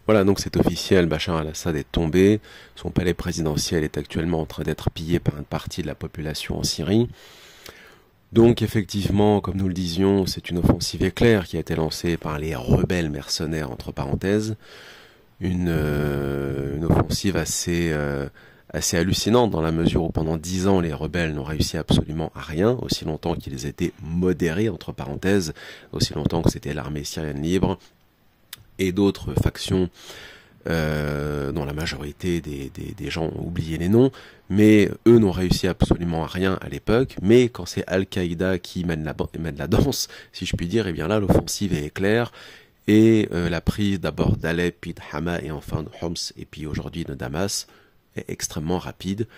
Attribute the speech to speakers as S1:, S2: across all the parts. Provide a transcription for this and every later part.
S1: Voilà, donc c'est officiel, Bachar al-Assad est tombé, son palais présidentiel est actuellement en train d'être pillé par une partie de la population en Syrie. Donc effectivement, comme nous le disions, c'est une offensive éclair qui a été lancée par les rebelles mercenaires, entre parenthèses, une offensive assez hallucinante dans la mesure où pendant 10 ans les rebelles n'ont réussi absolument à rien, aussi longtemps qu'ils étaient modérés, entre parenthèses, aussi longtemps que c'était l'armée syrienne libre, et d'autres factions dont la majorité des gens ont oublié les noms, mais eux n'ont réussi absolument à rien à l'époque, mais quand c'est Al-Qaïda qui mène la danse, si je puis dire, et bien là l'offensive est claire, et la prise d'abord d'Alep, puis de Hama, et enfin de Homs, et puis aujourd'hui de Damas, est extrêmement rapide,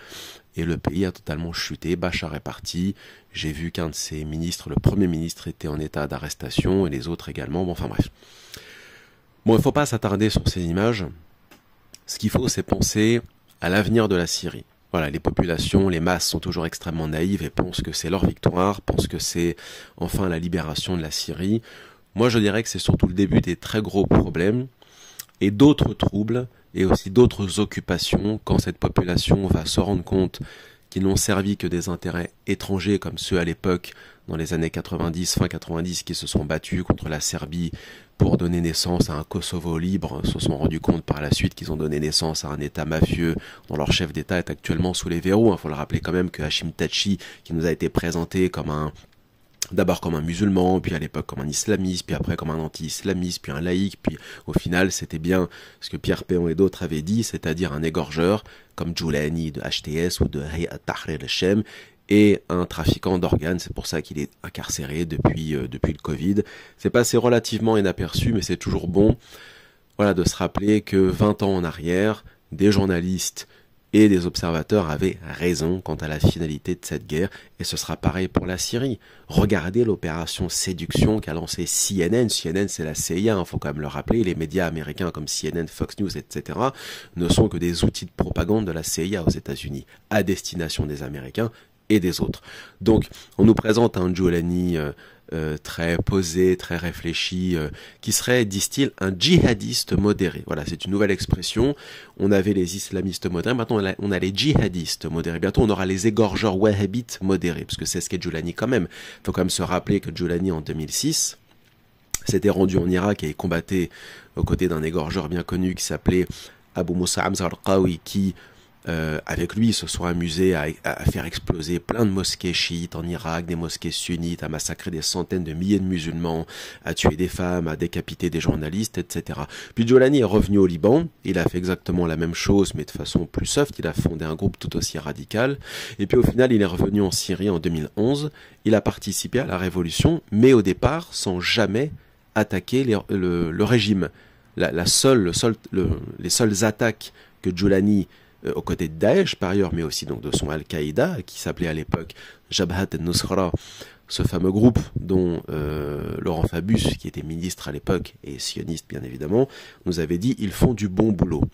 S1: et le pays a totalement chuté. Bachar est parti, j'ai vu qu'un de ses ministres, le premier ministre, était en état d'arrestation, et les autres également, bon enfin bref. Bon, il ne faut pas s'attarder sur ces images. Ce qu'il faut, c'est penser à l'avenir de la Syrie. Voilà, les populations, les masses sont toujours extrêmement naïves et pensent que c'est leur victoire, pensent que c'est enfin la libération de la Syrie. Moi, je dirais que c'est surtout le début des très gros problèmes et d'autres troubles et aussi d'autres occupations quand cette population va se rendre compte qu'ils n'ont servi que des intérêts étrangers comme ceux à l'époque, dans les années 90, fin 90, qui se sont battus contre la Serbie pour donner naissance à un Kosovo libre, se sont rendus compte par la suite qu'ils ont donné naissance à un État mafieux dont leur chef d'État est actuellement sous les verrous. Il faut le rappeler quand même que Hashim Tachi, qui nous a été présenté d'abord comme un musulman, puis à l'époque comme un islamiste, puis après comme un anti-islamiste, puis un laïc, puis au final c'était bien ce que Pierre Péon et d'autres avaient dit, c'est-à-dire un égorgeur comme Djoulani de HTS ou de Hayat Tahrir al-Shem, et un trafiquant d'organes. C'est pour ça qu'il est incarcéré depuis le Covid. C'est passé relativement inaperçu, mais c'est toujours bon, voilà, de se rappeler que 20 ans en arrière, des journalistes et des observateurs avaient raison quant à la finalité de cette guerre, et ce sera pareil pour la Syrie. Regardez l'opération séduction qu'a lancée CNN. CNN, c'est la CIA, il faut quand même le rappeler. Les médias américains comme CNN, Fox News, etc. ne sont que des outils de propagande de la CIA aux États-Unis, à destination des Américains et des autres. Donc, on nous présente un Djoulani très posé, très réfléchi, qui serait, disent-ils, un djihadiste modéré. Voilà, c'est une nouvelle expression. On avait les islamistes modérés, maintenant on a les djihadistes modérés. Bientôt on aura les égorgeurs wahhabites modérés, parce que c'est ce qu'est Djoulani quand même. Il faut quand même se rappeler que Djoulani en 2006 s'était rendu en Irak et combattait aux côtés d'un égorgeur bien connu qui s'appelait Abu Musa Hamza al-Qawi, qui avec lui, ils se sont amusés à faire exploser plein de mosquées chiites en Irak, des mosquées sunnites, à massacrer des centaines de milliers de musulmans, à tuer des femmes, à décapiter des journalistes, etc. Puis Djoulani est revenu au Liban, il a fait exactement la même chose, mais de façon plus soft, il a fondé un groupe tout aussi radical, et puis au final, il est revenu en Syrie en 2011, il a participé à la révolution, mais au départ, sans jamais attaquer le régime. Les seules attaques que Djoulani aux côtés de Daesh par ailleurs, mais aussi donc de son Al-Qaïda, qui s'appelait à l'époque Jabhat al-Nusra, ce fameux groupe dont Laurent Fabius, qui était ministre à l'époque et sioniste bien évidemment, nous avait dit ils font du bon boulot.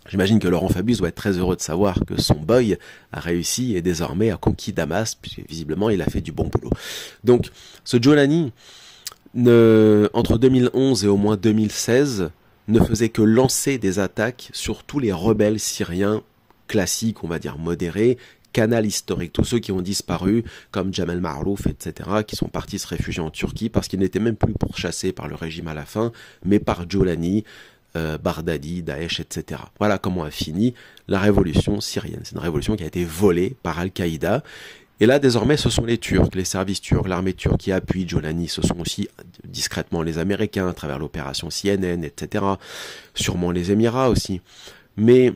S1: J'imagine que Laurent Fabius doit être très heureux de savoir que son boy a réussi et désormais a conquis Damas, puisque visiblement il a fait du bon boulot. Donc ce Djoulani, entre 2011 et au moins 2016, ne faisait que lancer des attaques sur tous les rebelles syriens classiques, on va dire modérés, canal historique, tous ceux qui ont disparu, comme Jamal Marouf, etc., qui sont partis se réfugier en Turquie parce qu'ils n'étaient même plus pourchassés par le régime à la fin, mais par Djoulani, Bardadi, Daesh, etc. Voilà comment a fini la révolution syrienne. C'est une révolution qui a été volée par Al-Qaïda. Et là, désormais, ce sont les Turcs, les services turcs, l'armée turque qui appuie Djoulani. Ce sont aussi discrètement les Américains à travers l'opération CNN, etc. Sûrement les Émirats aussi. Mais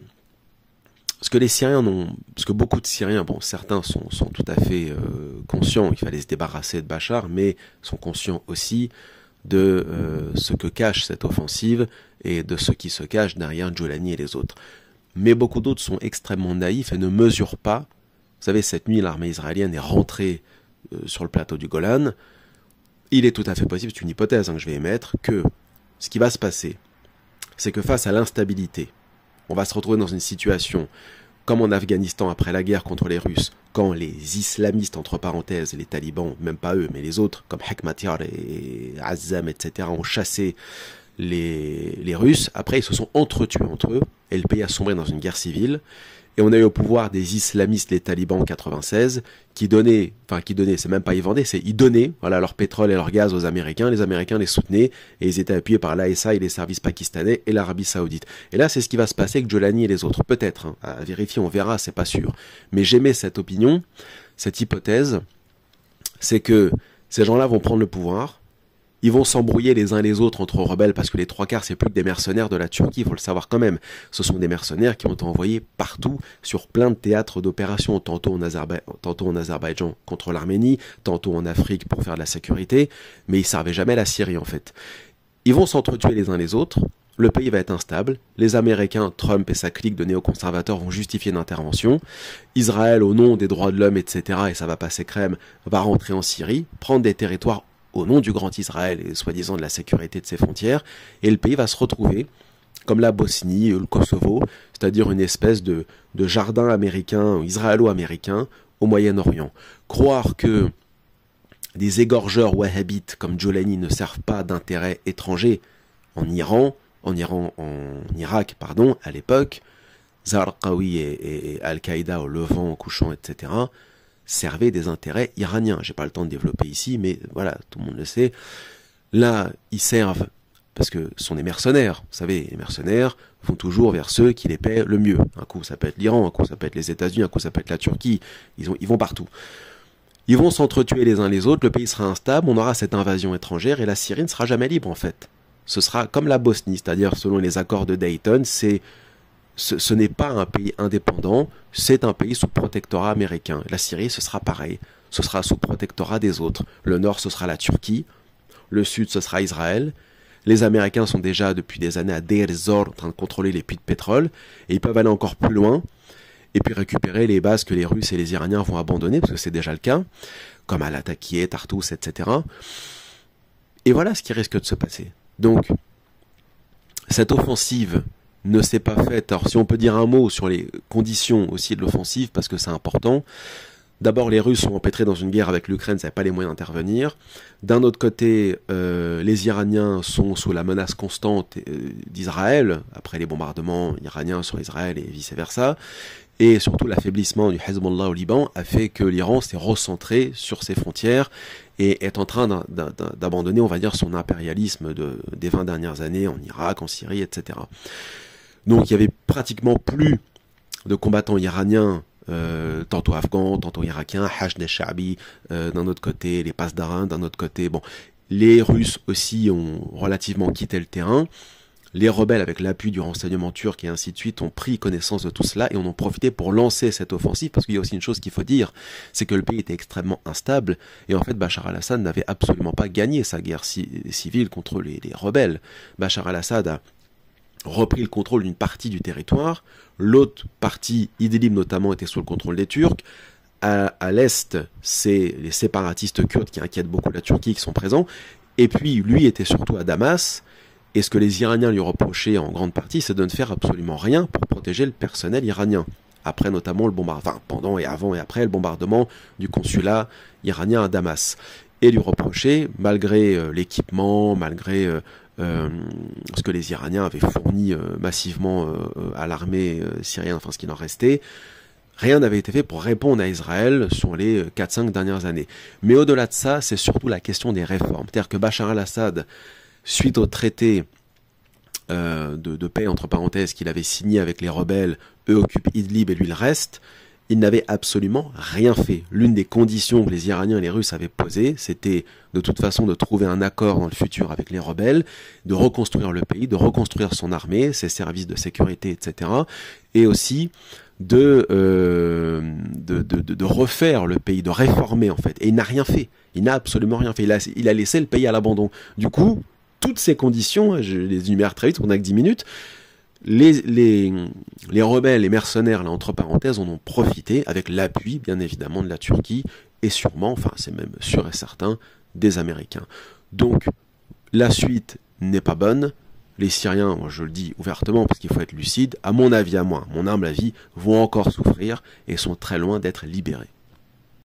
S1: ce que les Syriens n'ont, parce que beaucoup de Syriens, bon, certains sont tout à fait conscients, il fallait se débarrasser de Bachar, mais sont conscients aussi de ce que cache cette offensive et de ce qui se cache derrière Djoulani et les autres. Mais beaucoup d'autres sont extrêmement naïfs et ne mesurent pas. Vous savez, cette nuit, l'armée israélienne est rentrée sur le plateau du Golan. Il est tout à fait possible, c'est une hypothèse que je vais émettre, que ce qui va se passer, c'est que face à l'instabilité, on va se retrouver dans une situation comme en Afghanistan après la guerre contre les Russes, quand les islamistes, entre parenthèses, les talibans, même pas eux, mais les autres, comme Hekmatyar et Azzam, etc., ont chassé les Russes, après, ils se sont entretués entre eux, et le pays a sombré dans une guerre civile. Et on a eu au pouvoir des islamistes, les talibans en 96, qui donnaient, c'est même pas ils vendaient, c'est ils donnaient, voilà, leur pétrole et leur gaz aux Américains. Les Américains les soutenaient et ils étaient appuyés par l'ASA et les services pakistanais et l'Arabie Saoudite. Et là, c'est ce qui va se passer avec Jolani et les autres, peut-être, hein, à vérifier, on verra, c'est pas sûr. Mais j'aimais cette opinion, cette hypothèse, c'est que ces gens-là vont prendre le pouvoir. Ils vont s'embrouiller les uns les autres entre rebelles parce que les trois quarts, c'est plus que des mercenaires de la Turquie, il faut le savoir quand même. Ce sont des mercenaires qui ont été envoyés partout sur plein de théâtres d'opération, tantôt en Azerbaïdjan contre l'Arménie, tantôt en Afrique pour faire de la sécurité, mais ils servaient jamais la Syrie en fait. Ils vont s'entretuer les uns les autres, le pays va être instable, les Américains, Trump et sa clique de néoconservateurs vont justifier une intervention, Israël au nom des droits de l'homme, etc., et ça va passer crème, va rentrer en Syrie, prendre des territoires au nom du grand Israël et soi-disant de la sécurité de ses frontières, et le pays va se retrouver comme la Bosnie, le Kosovo, c'est-à-dire une espèce de jardin américain, israélo-américain au Moyen-Orient. Croire que des égorgeurs wahhabites comme Jolani ne servent pas d'intérêt étranger en Irak, à l'époque, Zarqawi et Al-Qaïda au Levant, au couchant, etc., servaient des intérêts iraniens. J'ai pas le temps de développer ici, mais voilà, tout le monde le sait. Là, ils servent parce que ce sont des mercenaires. Vous savez, les mercenaires vont toujours vers ceux qui les paient le mieux. Un coup, ça peut être l'Iran, un coup, ça peut être les États-Unis, un coup, ça peut être la Turquie. Ils vont partout. Ils vont s'entretuer les uns les autres, le pays sera instable, on aura cette invasion étrangère et la Syrie ne sera jamais libre en fait. Ce sera comme la Bosnie, c'est-à-dire selon les accords de Dayton, ce n'est pas un pays indépendant, c'est un pays sous protectorat américain. La Syrie, ce sera pareil, ce sera sous protectorat des autres. Le nord, ce sera la Turquie, le sud, ce sera Israël. Les Américains sont déjà depuis des années à Deir ez-Zor en train de contrôler les puits de pétrole, et ils peuvent aller encore plus loin, et puis récupérer les bases que les Russes et les Iraniens vont abandonner, parce que c'est déjà le cas, comme à Latakia, Tartous, etc. Et voilà ce qui risque de se passer. Donc, cette offensive ne s'est pas faite. Alors si on peut dire un mot sur les conditions aussi de l'offensive, parce que c'est important. D'abord, les Russes sont empêtrés dans une guerre avec l'Ukraine, ils n'avaient pas les moyens d'intervenir. D'un autre côté, les Iraniens sont sous la menace constante d'Israël, après les bombardements iraniens sur Israël et vice-versa. Et surtout, l'affaiblissement du Hezbollah au Liban a fait que l'Iran s'est recentré sur ses frontières et est en train d'abandonner, on va dire, son impérialisme des 20 dernières années en Irak, en Syrie, etc. Donc il y avait pratiquement plus de combattants iraniens, tantôt afghans, tantôt irakiens, Hashd al-Sha'bi d'un autre côté, les Pasdaran d'un autre côté. Bon, les Russes aussi ont relativement quitté le terrain. Les rebelles, avec l'appui du renseignement turc et ainsi de suite, ont pris connaissance de tout cela et en ont profité pour lancer cette offensive, parce qu'il y a aussi une chose qu'il faut dire, c'est que le pays était extrêmement instable, et en fait Bachar al-Assad n'avait absolument pas gagné sa guerre civile contre les rebelles. Bachar al-Assad a repris le contrôle d'une partie du territoire, l'autre partie, Idlib notamment, était sous le contrôle des Turcs. À l'est, c'est les séparatistes kurdes qui inquiètent beaucoup la Turquie qui sont présents, et puis lui était surtout à Damas. Et ce que les Iraniens lui reprochaient en grande partie, c'est de ne faire absolument rien pour protéger le personnel iranien. Après notamment le bombardement, pendant et avant et après le bombardement du consulat iranien à Damas. Et lui reprocher, malgré l'équipement, malgré ce que les Iraniens avaient fourni massivement à l'armée syrienne, enfin ce qu'il en restait, rien n'avait été fait pour répondre à Israël sur les 4-5 dernières années. Mais au-delà de ça, c'est surtout la question des réformes. C'est-à-dire que Bachar al-Assad, suite au traité de paix, entre parenthèses, qu'il avait signé avec les rebelles, eux occupent Idlib et lui le reste, il n'avait absolument rien fait. L'une des conditions que les Iraniens et les Russes avaient posées, c'était de toute façon de trouver un accord dans le futur avec les rebelles, de reconstruire le pays, de reconstruire son armée, ses services de sécurité, etc. Et aussi de refaire le pays, de réformer en fait. Et il n'a rien fait. Il n'a absolument rien fait. Il a laissé le pays à l'abandon. Du coup, toutes ces conditions, je les énumère très vite, on n'a que 10 minutes, les rebelles, les mercenaires, là, entre parenthèses, en ont profité avec l'appui, bien évidemment, de la Turquie et sûrement, enfin c'est même sûr et certain, des Américains. Donc, la suite n'est pas bonne. Les Syriens, moi, je le dis ouvertement parce qu'il faut être lucide, à mon avis, à moi, mon humble avis, vont encore souffrir et sont très loin d'être libérés.